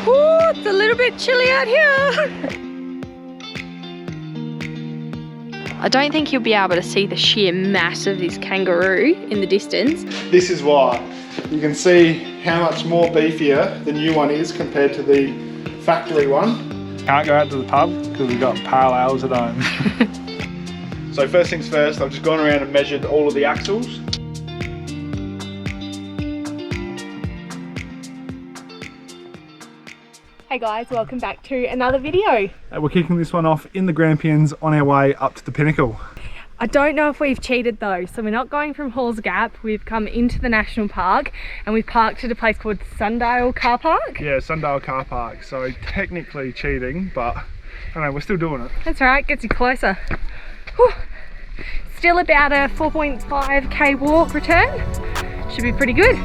Ooh, it's a little bit chilly out here. I don't think you'll be able to see the sheer mass of this kangaroo in the distance. This is why. You can see how much more beefier the new one is compared to the factory one. Can't go out to the pub because we've got pale ales at home. So first things first, I've just gone around and measured all of the axles. Hey guys, welcome back to another video. We're kicking this one off in the Grampians on our way up to the Pinnacle. I don't know if we've cheated though, so we're not going from Halls Gap. We've come into the national park and we've parked at a place called Sundale Car Park. Yeah, Sundale Car Park, so technically cheating, but I don't know, we're still doing it. That's right, gets you closer. Whew. Still about a 4.5k walk return. Should be pretty good.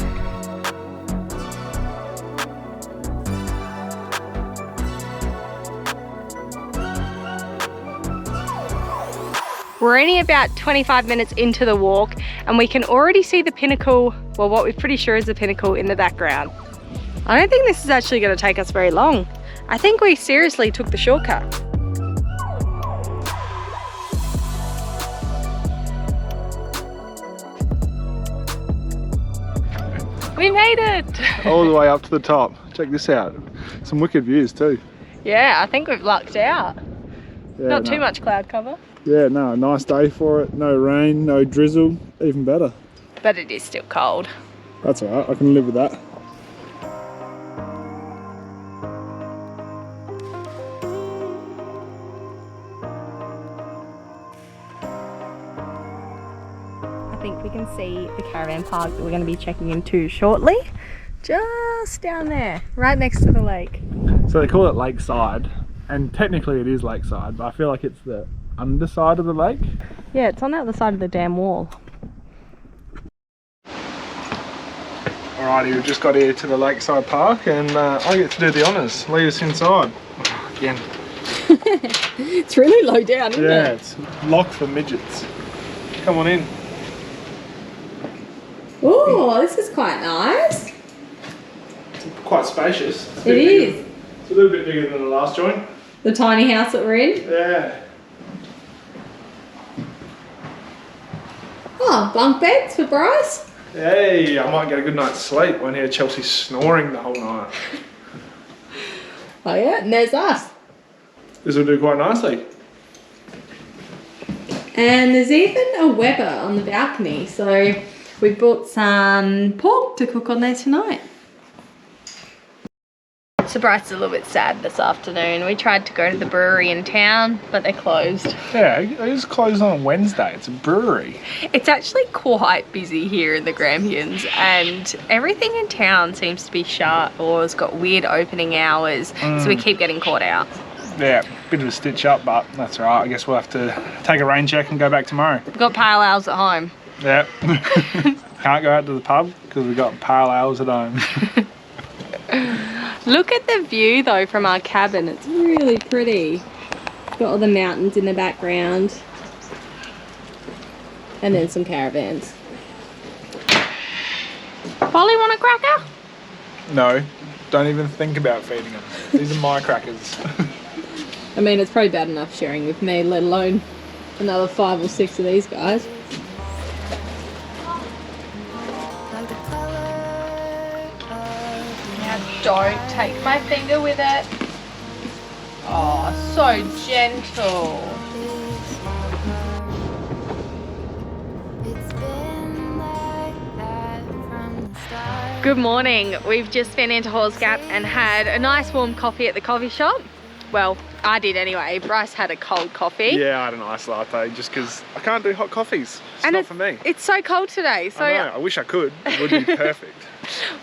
We're only about 25 minutes into the walk and we can already see the Pinnacle, well, what we're pretty sure is the Pinnacle in the background. I don't think this is actually going to take us very long. I think we seriously took the shortcut. We made it! All the way up to the top. Check this out. Some wicked views too. Yeah, I think we've lucked out. Yeah, Not too much cloud cover. Yeah, no, nice day for it. No rain, no drizzle, even better. But it is still cold. That's alright, I can live with that. I think we can see the caravan park that we're going to be checking into shortly. Just down there, right next to the lake. So they call it Lakeside, and technically it is Lakeside, but I feel like it's the underside of the lake. Yeah, it's on the other side of the dam wall. Alrighty, we've just got here to the Lakeside Park and I get to do the honours. Lead us inside. Oh, again. It's really low down, isn't it? Yeah, it's locked for midgets. Come on in. Oh, this is quite nice. It's quite spacious. It is. It's a little bit bigger than the last joint. The tiny house that we're in. Yeah. Oh, bunk beds for Bryce. Hey, I might get a good night's sleep. Won't hear Chelsea snoring the whole night. Oh yeah, and there's us. This will do quite nicely. And there's even a Weber on the balcony, so we brought some pork to cook on there tonight. So Bryce is a little bit sad this afternoon. We tried to go to the brewery in town, but they're closed. Yeah, it is closed on Wednesday. It's a brewery. It's actually quite busy here in the Grampians, and everything in town seems to be shut or has got weird opening hours, so we keep getting caught out. Yeah, bit of a stitch up, but that's all right. I guess we'll have to take a rain check and go back tomorrow. We've got pale ales at home. Yeah. Can't go out to the pub because we've got pale ales at home. Look at the view though from our cabin. It's really pretty. It's got all the mountains in the background. And then some caravans. Polly, want a cracker? No, don't even think about feeding them. These are my crackers. I mean, it's probably bad enough sharing with me, let alone another 5 or 6 of these guys. Don't take my finger with it. Oh, so gentle. Good morning. We've just been into Halls Gap and had a nice warm coffee at the coffee shop. Well, I did anyway. Bryce had a cold coffee. Yeah, I had an iced latte just because I can't do hot coffees. It's not for me. It's so cold today. So I know, I wish I could. It would be perfect.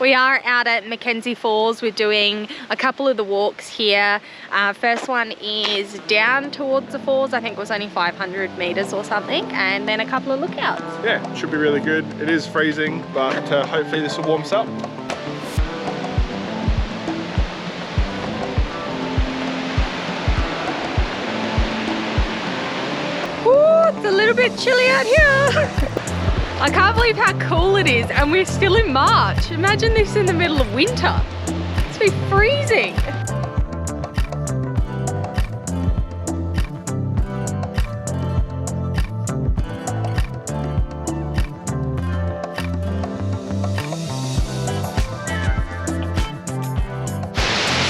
We are out at MacKenzie Falls. We're doing a couple of the walks here. First one is down towards the falls. I think it was only 500 meters or something, and then a couple of lookouts. Yeah, should be really good. It is freezing, but hopefully this will warm us up. Ooh, it's a little bit chilly out here. I can't believe how cool it is, and we're still in March. Imagine this in the middle of winter. It's must be freezing.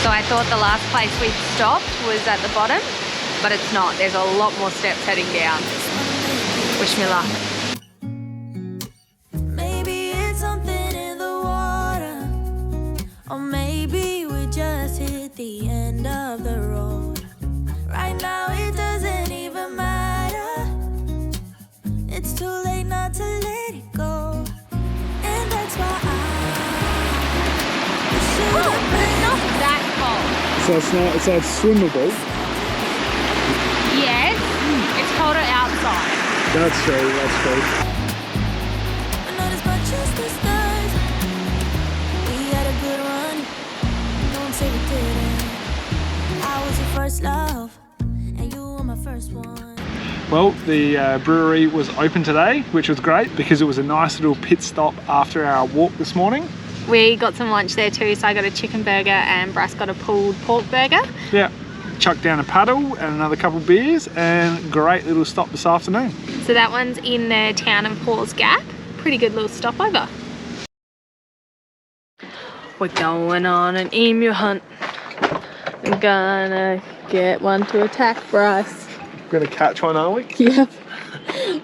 So I thought the last place we stopped was at the bottom, but it's not. There's a lot more steps heading down. Wish me luck. Maybe it's something in the water, or maybe we just hit the end of the road. Right now it doesn't even matter. It's too late not to let it go, and that's why It's not that cold. So it's like swimmable. Yes, it's colder outside. That's true, that's true. not as much as the stars. We had a good run. Don't say we didn't. I was your first love, and you were my first one. Well, the brewery was open today, which was great because it was a nice little pit stop after our walk this morning. We got some lunch there too, so I got a chicken burger and Bryce got a pulled pork burger. Yeah, chucked down a paddle and another couple beers, and great little stop this afternoon. So that one's in the town of Paul's Gap. Pretty good little stopover. We're going on an emu hunt. I'm gonna get one to attack Bryce. We're gonna catch one, are we? Yep.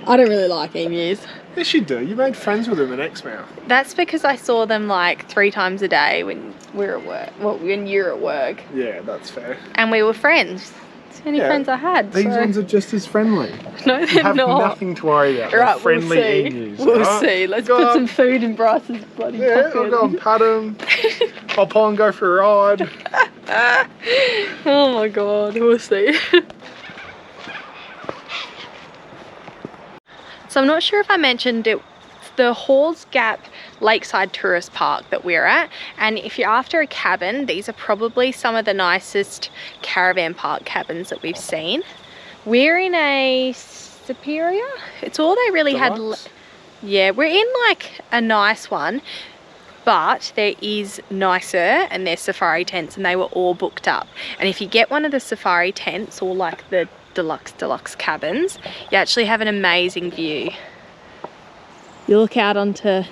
I don't really like emus. Yes, you do. You made friends with them in Exmouth. That's because I saw them like 3 times a day when we're at work. Well, when you're at work. Yeah, that's fair. And we were friends. It's the only friends I had. These so. ones are just as friendly. No, You they're have not. nothing to worry about. Right, They're friendly we'll see. emus. We'll right? see. Let's Go put on. some food in Bryce's bloody Yeah, pocket. I'll go and pat them. Hop on, go for a ride. Oh my god, we'll see. So I'm not sure if I mentioned it, the Halls Gap Lakeside Tourist Park that we're at, and if you're after a cabin, these are probably some of the nicest caravan park cabins that we've seen. We're in a Superior. It's all they really Deluxe? had. Yeah, we're in like a nice one, but there is nicer, and they're safari tents, and they were all booked up. And if you get one of the safari tents or like the deluxe cabins, you actually have an amazing view. You look out onto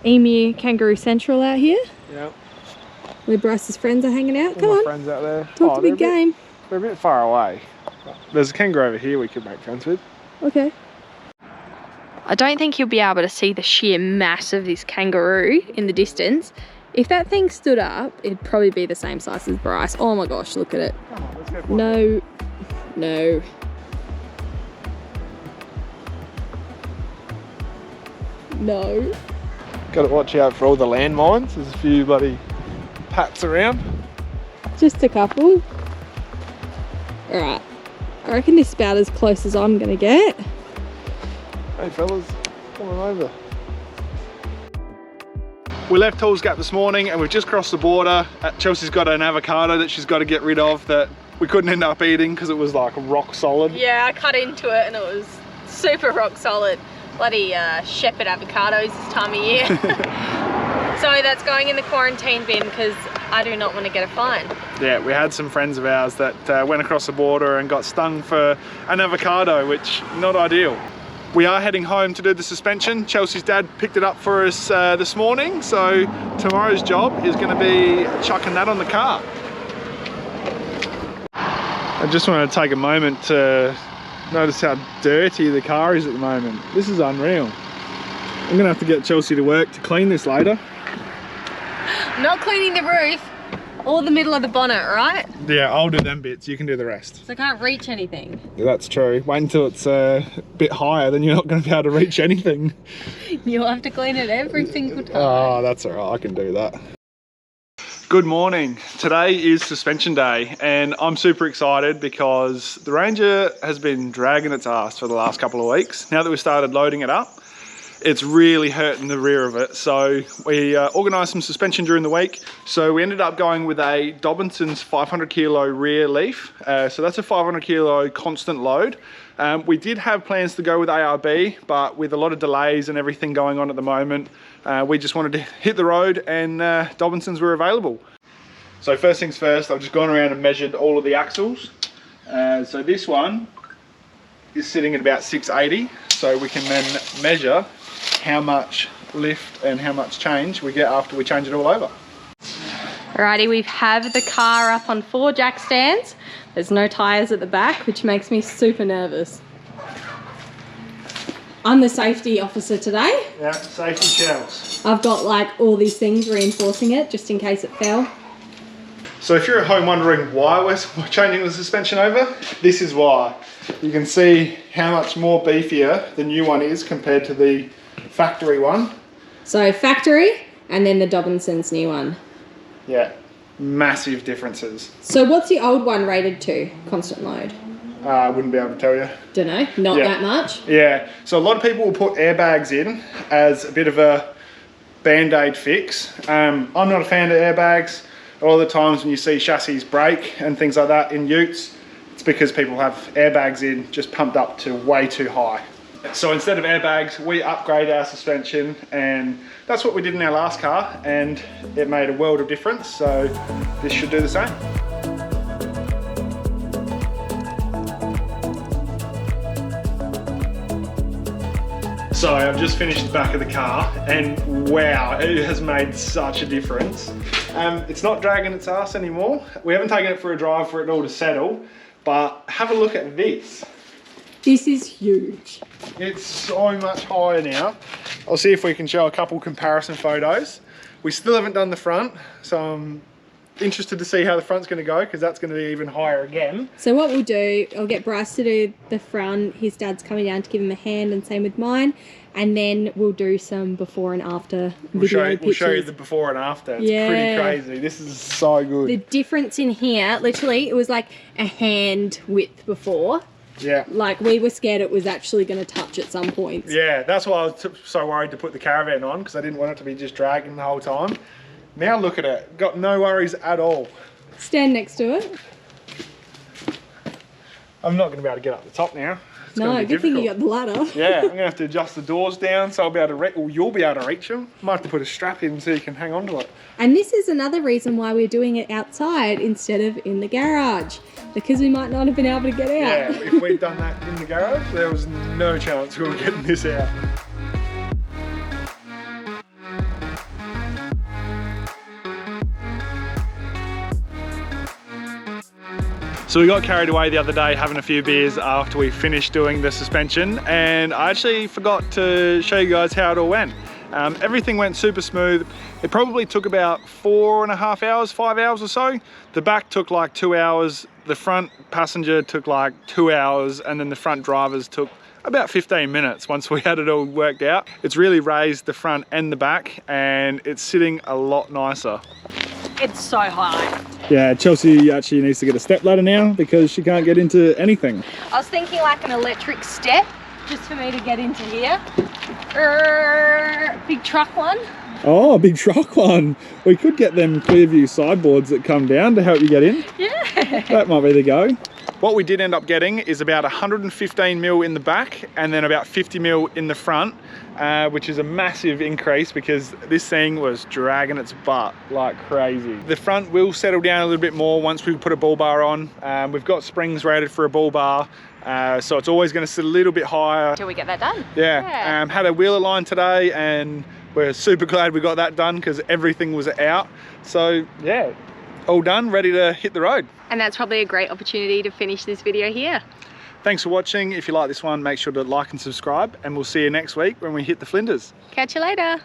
Emu Kangaroo Central out here, Yeah. where Bryce's friends are hanging out. Come All my on, friends out there. talk to big game. They're a bit far away. There's a kangaroo over here we could make friends with. Okay. I don't think you'll be able to see the sheer mass of this kangaroo in the distance. If that thing stood up, it'd probably be the same size as Bryce. Oh my gosh, look at it. Come on, let's go for it. No, no. No. Got to watch out for all the landmines. There's a few bloody pats around. Just a couple. Alright. I reckon this is about as close as I'm gonna get. Hey fellas, come on over. We left Halls Gap this morning and we've just crossed the border. Chelsea's got an avocado that she's got to get rid of that we couldn't end up eating because it was like rock solid. Yeah, I cut into it and it was super rock solid. Bloody shepherd avocados this time of year. So that's going in the quarantine bin because I do not want to get a fine. Yeah, we had some friends of ours that went across the border and got stung for an avocado, which not ideal. We are heading home to do the suspension. Chelsea's dad picked it up for us this morning, so tomorrow's job is going to be chucking that on the car. I just want to take a moment to notice how dirty the car is at the moment. This is unreal. I'm going to have to get Chelsea to work to clean this later. I'm not cleaning the roof or the middle of the bonnet, right? Yeah, I'll do them bits, you can do the rest. So I can't reach anything. Yeah, that's true. Wait until it's a bit higher, then you're not going to be able to reach anything. You'll have to clean it every single time. Oh, that's all right, I can do that. Good morning. Today is suspension day and I'm super excited because the Ranger has been dragging its ass for the last couple of weeks. Now that we've started loading it up, it's really hurting the rear of it. So we organised some suspension during the week. So we ended up going with a Dobinson's 500 kilo rear leaf. So that's a 500 kilo constant load. We did have plans to go with ARB, but with a lot of delays and everything going on at the moment, we just wanted to hit the road and Dobinsons were available. So first things first, I've just gone around and measured all of the axles. So this one is sitting at about 680. So we can then measure how much lift and how much change we get after we change it all over. Alrighty, we have the car up on 4 jack stands. There's no tyres at the back, which makes me super nervous. I'm the safety officer today. Yeah, safety shells. I've got like all these things reinforcing it just in case it fell. So if you're at home wondering why we're changing the suspension over, this is why. You can see how much more beefier the new one is compared to the factory one. So factory and then the Dobinson's new one. Yeah, massive differences. So what's the old one rated to, constant load? I wouldn't be able to tell you. Don't know, not that much. Yeah, so a lot of people will put airbags in as a bit of a band-aid fix. I'm not a fan of airbags. A lot of the times when you see chassis break and things like that in utes, it's because people have airbags in just pumped up to way too high. So instead of airbags, we upgrade our suspension, and that's what we did in our last car, and it made a world of difference. So this should do the same. So I've just finished the back of the car, and wow, it has made such a difference. It's not dragging its ass anymore. We haven't taken it for a drive for it all to settle, but have a look at this. This is huge. It's so much higher now. I'll see if we can show a couple comparison photos. We still haven't done the front, so I'm interested to see how the front's going to go, because that's going to be even higher again. So what we'll do, I'll get Bryce to do the front. His dad's coming down to give him a hand, and same with mine. And then we'll do some before and after video pictures. We'll show you the before and after. It's pretty crazy. This is so good. The difference in here, literally, it was like a hand width before. Yeah. Like we were scared it was actually going to touch at some point. Yeah, that's why I was so worried to put the Caravan on, because I didn't want it to be just dragging the whole time. Now look at it. Got no worries at all. Stand next to it. I'm not going to be able to get up the top now. It's no, good thing you got the ladder. Yeah, I'm going to have to adjust the doors down so I'll be able to reach, or you'll be able to reach them. Might have to put a strap in so you can hang on to it. And this is another reason why we're doing it outside instead of in the garage, because we might not have been able to get out. Yeah, if we'd done that in the garage, there was no chance we were getting this out. So we got carried away the other day having a few beers after we finished doing the suspension, and I actually forgot to show you guys how it all went. Everything went super smooth. It probably took about 4.5 hours, 5 hours or so. The back took like 2 hours, the front passenger took like 2 hours, and then the front drivers took about 15 minutes once we had it all worked out. It's really raised the front and the back, and it's sitting a lot nicer. It's so high. Yeah, Chelsea actually needs to get a step ladder now because she can't get into anything. I was thinking like an electric step just for me to get into here. Big truck one. Oh, a big truck one. We could get them Clearview sideboards that come down to help you get in. Yeah. That might be the go. What we did end up getting is about 115 mil in the back and then about 50 mil in the front, which is a massive increase because this thing was dragging its butt like crazy. The front will settle down a little bit more once we put a bull bar on. We've got springs rated for a bull bar, so it's always going to sit a little bit higher. Till we get that done. Yeah. Had a wheeler line today, and we're super glad we got that done because everything was out. So yeah, all done, ready to hit the road. And that's probably a great opportunity to finish this video here. Thanks for watching. If you like this one, make sure to like and subscribe, and we'll see you next week when we hit the Flinders. Catch you later.